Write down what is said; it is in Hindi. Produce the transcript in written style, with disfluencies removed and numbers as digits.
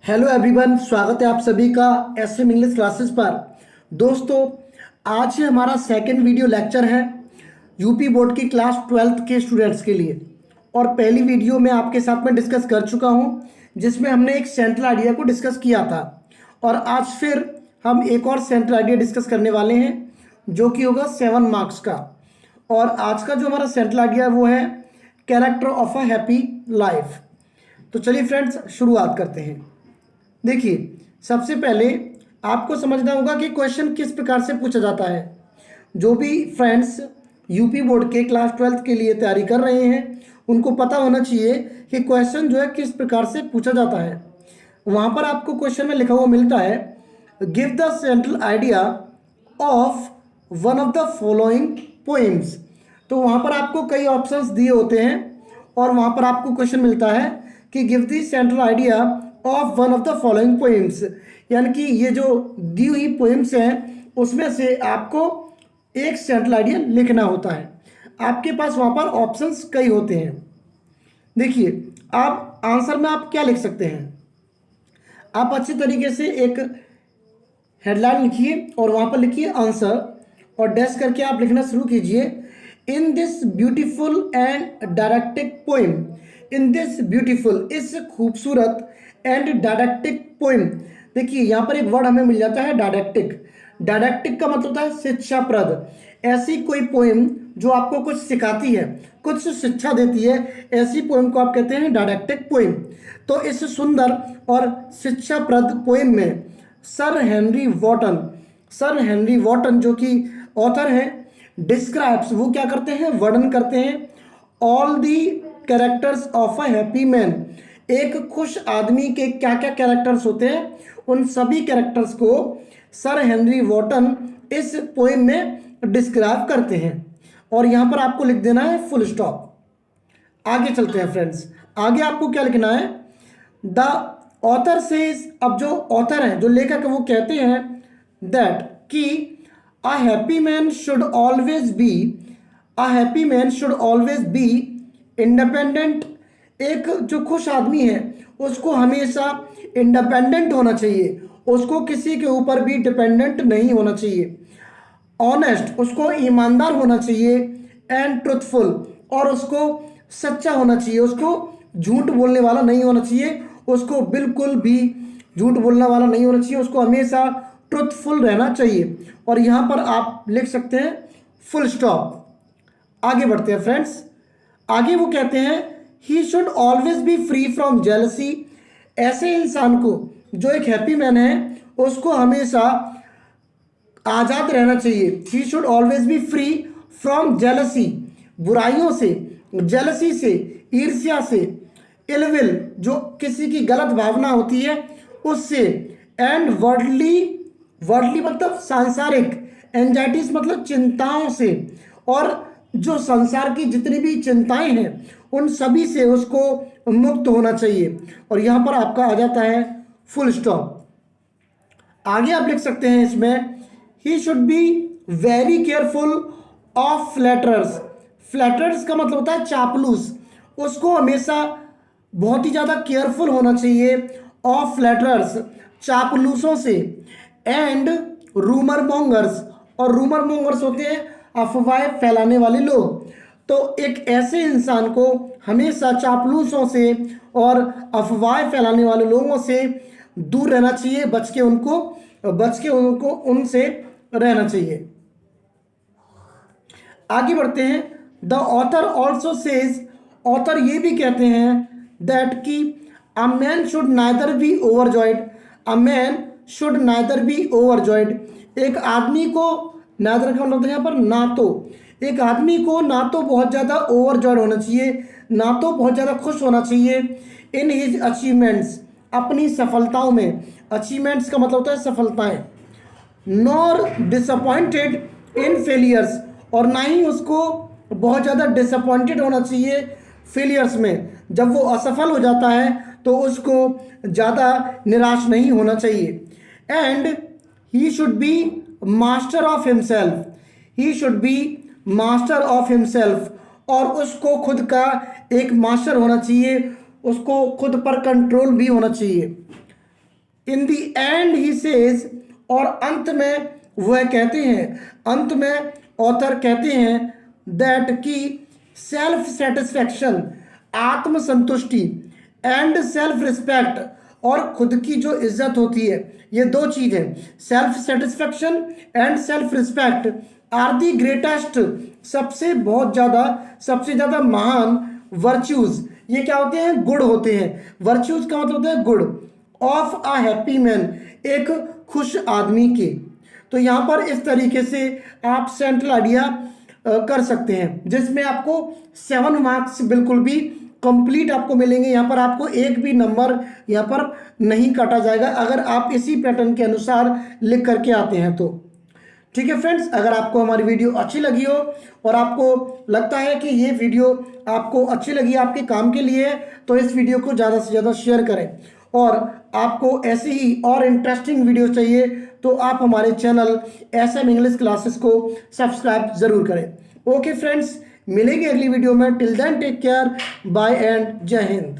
हेलो एवरीवन, स्वागत है आप सभी का एसएम इंग्लिश क्लासेस पर। दोस्तों, आज हमारा सेकंड वीडियो लेक्चर है यूपी बोर्ड की क्लास 12th के स्टूडेंट्स के लिए। और पहली वीडियो में आपके साथ में डिस्कस कर चुका हूं, जिसमें हमने एक सेंट्रल आइडिया को डिस्कस किया था। और आज फिर हम एक और सेंट्रल आइडिया डिस्कस करने वाले हैं, जो कि होगा 7 मार्क्स का। और आज का जो हमारा सेंट्रल आइडिया वो है character of a happy life. तो चलिए फ्रेंड्स, शुरुआत करते हैं। देखिए, सबसे पहले आपको समझना होगा कि क्वेश्चन किस प्रकार से पूछा जाता है। जो भी फ्रेंड्स यूपी बोर्ड के क्लास 12th के लिए तैयारी कर रहे हैं, उनको पता होना चाहिए कि क्वेश्चन जो है किस प्रकार से पूछा जाता है। वहाँ पर आपको क्वेश्चन में लिखा हुआ मिलता है, give the central idea of one of the following poems. तो वहाँ पर आपको कई ऑप्शंस दिए होते हैं और वहाँ पर आपको क्वेश्चन मिलता है कि give the central idea of one of the following poems, यानी कि ये जो दी हुई पोएम्स हैं उसमें से आपको एक सेंट्रल आइडिया लिखना होता है। आपके पास वहाँ पर ऑप्शंस कई होते हैं। देखिए, आप आंसर में आप क्या लिख सकते हैं। आप अच्छी तरीके से एक हेडलाइन लिखिए और वहाँ पर लिखिए आंसर, और डैश करके आप लिखना शुरू कीजिए। In this beautiful and didactic poem, in this beautiful, इस खूबसूरत एंड डायरेक्टिक पोएम। देखिए, यहाँ पर एक वर्ड हमें मिल जाता है डायरेक्टिक। डायरेक्टिक का मतलब होता है शिक्षाप्रद। ऐसी कोई पोएम जो आपको कुछ सिखाती है, कुछ शिक्षा देती है, ऐसी पोएम को आप कहते हैं डायरेक्टिक पोएम। तो इस सुंदर और शिक्षाप्रद पोएम में सर हेनरी वॉटन जो कि ऑथर हैं, डिस्क्राइब्स, वो क्या करते हैं, वर्णन करते हैं, all the characters of a happy man. एक खुश आदमी के क्या क्या कैरेक्टर्स होते हैं, उन सभी कैरेक्टर्स को सर हेनरी वॉटन इस पोएम में डिस्क्राइब करते हैं। और यहाँ पर आपको लिख देना है फुल स्टॉप। आगे चलते हैं फ्रेंड्स, आगे आपको क्या लिखना है, द ऑथर सेज। अब जो ऑथर है, जो लेखक है, वो कहते हैं दैट कि a happy man should always be independent. एक जो खुश आदमी है उसको हमेशा इंडिपेंडेंट होना चाहिए, उसको किसी के ऊपर भी डिपेंडेंट नहीं होना चाहिए। ऑनेस्ट, उसको ईमानदार होना चाहिए। एंड ट्रुथफुल, और उसको सच्चा होना चाहिए, उसको झूठ बोलने वाला नहीं होना चाहिए, उसको बिल्कुल भी झूठ बोलने वाला नहीं होना चाहिए, उसको हमेशा ट्रुथफुल रहना चाहिए। और यहाँ पर आप लिख सकते हैं फुल स्टॉप। आगे बढ़ते हैं फ्रेंड्स, आगे वो कहते हैं he should always be free from jealousy. ऐसे इंसान को, जो एक हैप्पी मैन है, उसको हमेशा आज़ाद रहना चाहिए। He should always be free from jealousy, बुराइयों से, जेलसी से, ईर्ष्या से, इलविल, जो किसी की गलत भावना होती है उससे, एंड वर्डली मतलब सांसारिक, एंजाइटीज मतलब चिंताओं से, और जो संसार की जितनी भी चिंताएं हैं उन सभी से उसको मुक्त होना चाहिए। और यहाँ पर आपका आ जाता है फुल स्टॉप। आगे आप लिख सकते हैं इसमें, he should be very careful of flatterers. Flatterers का मतलब होता है चापलूस, उसको हमेशा बहुत ही ज़्यादा केयरफुल होना चाहिए ऑफ फ्लैटरर्स, चापलूसों से। एंड रूमर मॉन्गर्स, और रूमर मॉन्गर्स होते हैं अफवाहें फैलाने वाले लोग। तो एक ऐसे इंसान को हमेशा चापलूसों से और अफवाहें फैलाने वाले लोगों से दूर रहना चाहिए, बच के उनको उनसे रहना चाहिए। आगे बढ़ते हैं, the author also says, author ये भी कहते हैं दैट कि a man should neither be overjoyed. एक आदमी को, नाइदर का मतलब यहाँ पर ना तो, एक आदमी को ना तो बहुत ज़्यादा ओवरजॉयड होना चाहिए, ना तो बहुत ज़्यादा खुश होना चाहिए इन हिज अचीवमेंट्स, अपनी सफलताओं में। अचीवमेंट्स का मतलब होता है सफलताएं। नॉर डिसअपॉइंटेड इन फेलियर्स, और ना ही उसको बहुत ज़्यादा डिसअपॉइंटेड होना चाहिए फेलियर्स में। जब वो असफल हो जाता है तो उसको ज़्यादा निराश नहीं होना चाहिए। And he should B master of himself, और उसको खुद का एक मास्टर होना चाहिए, उसको खुद पर कंट्रोल भी होना चाहिए। In the and he says, और अंत में वह कहते हैं, अंत में ऑथर कहते हैं दैट की सेल्फ सेटिस्फैक्शन, आत्मसंतुष्टि, एंड सेल्फ रिस्पेक्ट, और खुद की जो इज्जत होती है, ये दो चीजें, self satisfaction and self respect, are the greatest, सबसे ज्यादा महान वर्च्यूज, ये क्या होते हैं, गुण होते हैं। वर्च्यूज का मतलब होता है गुण, ऑफ अ हैप्पी मैन, एक खुश आदमी के। तो यहाँ पर इस तरीके से आप सेंट्रल आइडिया कर सकते हैं, जिसमें आपको 7 मार्क्स बिल्कुल भी कंप्लीट आपको मिलेंगे। यहाँ पर आपको एक भी नंबर यहाँ पर नहीं काटा जाएगा अगर आप इसी पैटर्न के अनुसार लिख करके आते हैं तो। ठीक है फ्रेंड्स, अगर आपको हमारी वीडियो अच्छी लगी हो और आपको लगता है कि ये वीडियो आपको अच्छी लगी, आपके काम के लिए, तो इस वीडियो को ज़्यादा से ज़्यादा शेयर करें। और आपको ऐसी ही और इंटरेस्टिंग वीडियो चाहिए तो आप हमारे चैनल SM इंग्लिश क्लासेस को सब्सक्राइब ज़रूर करें। ओके फ्रेंड्स, मिलेंगे अगली वीडियो में। Till then take care, bye and Jai Hind.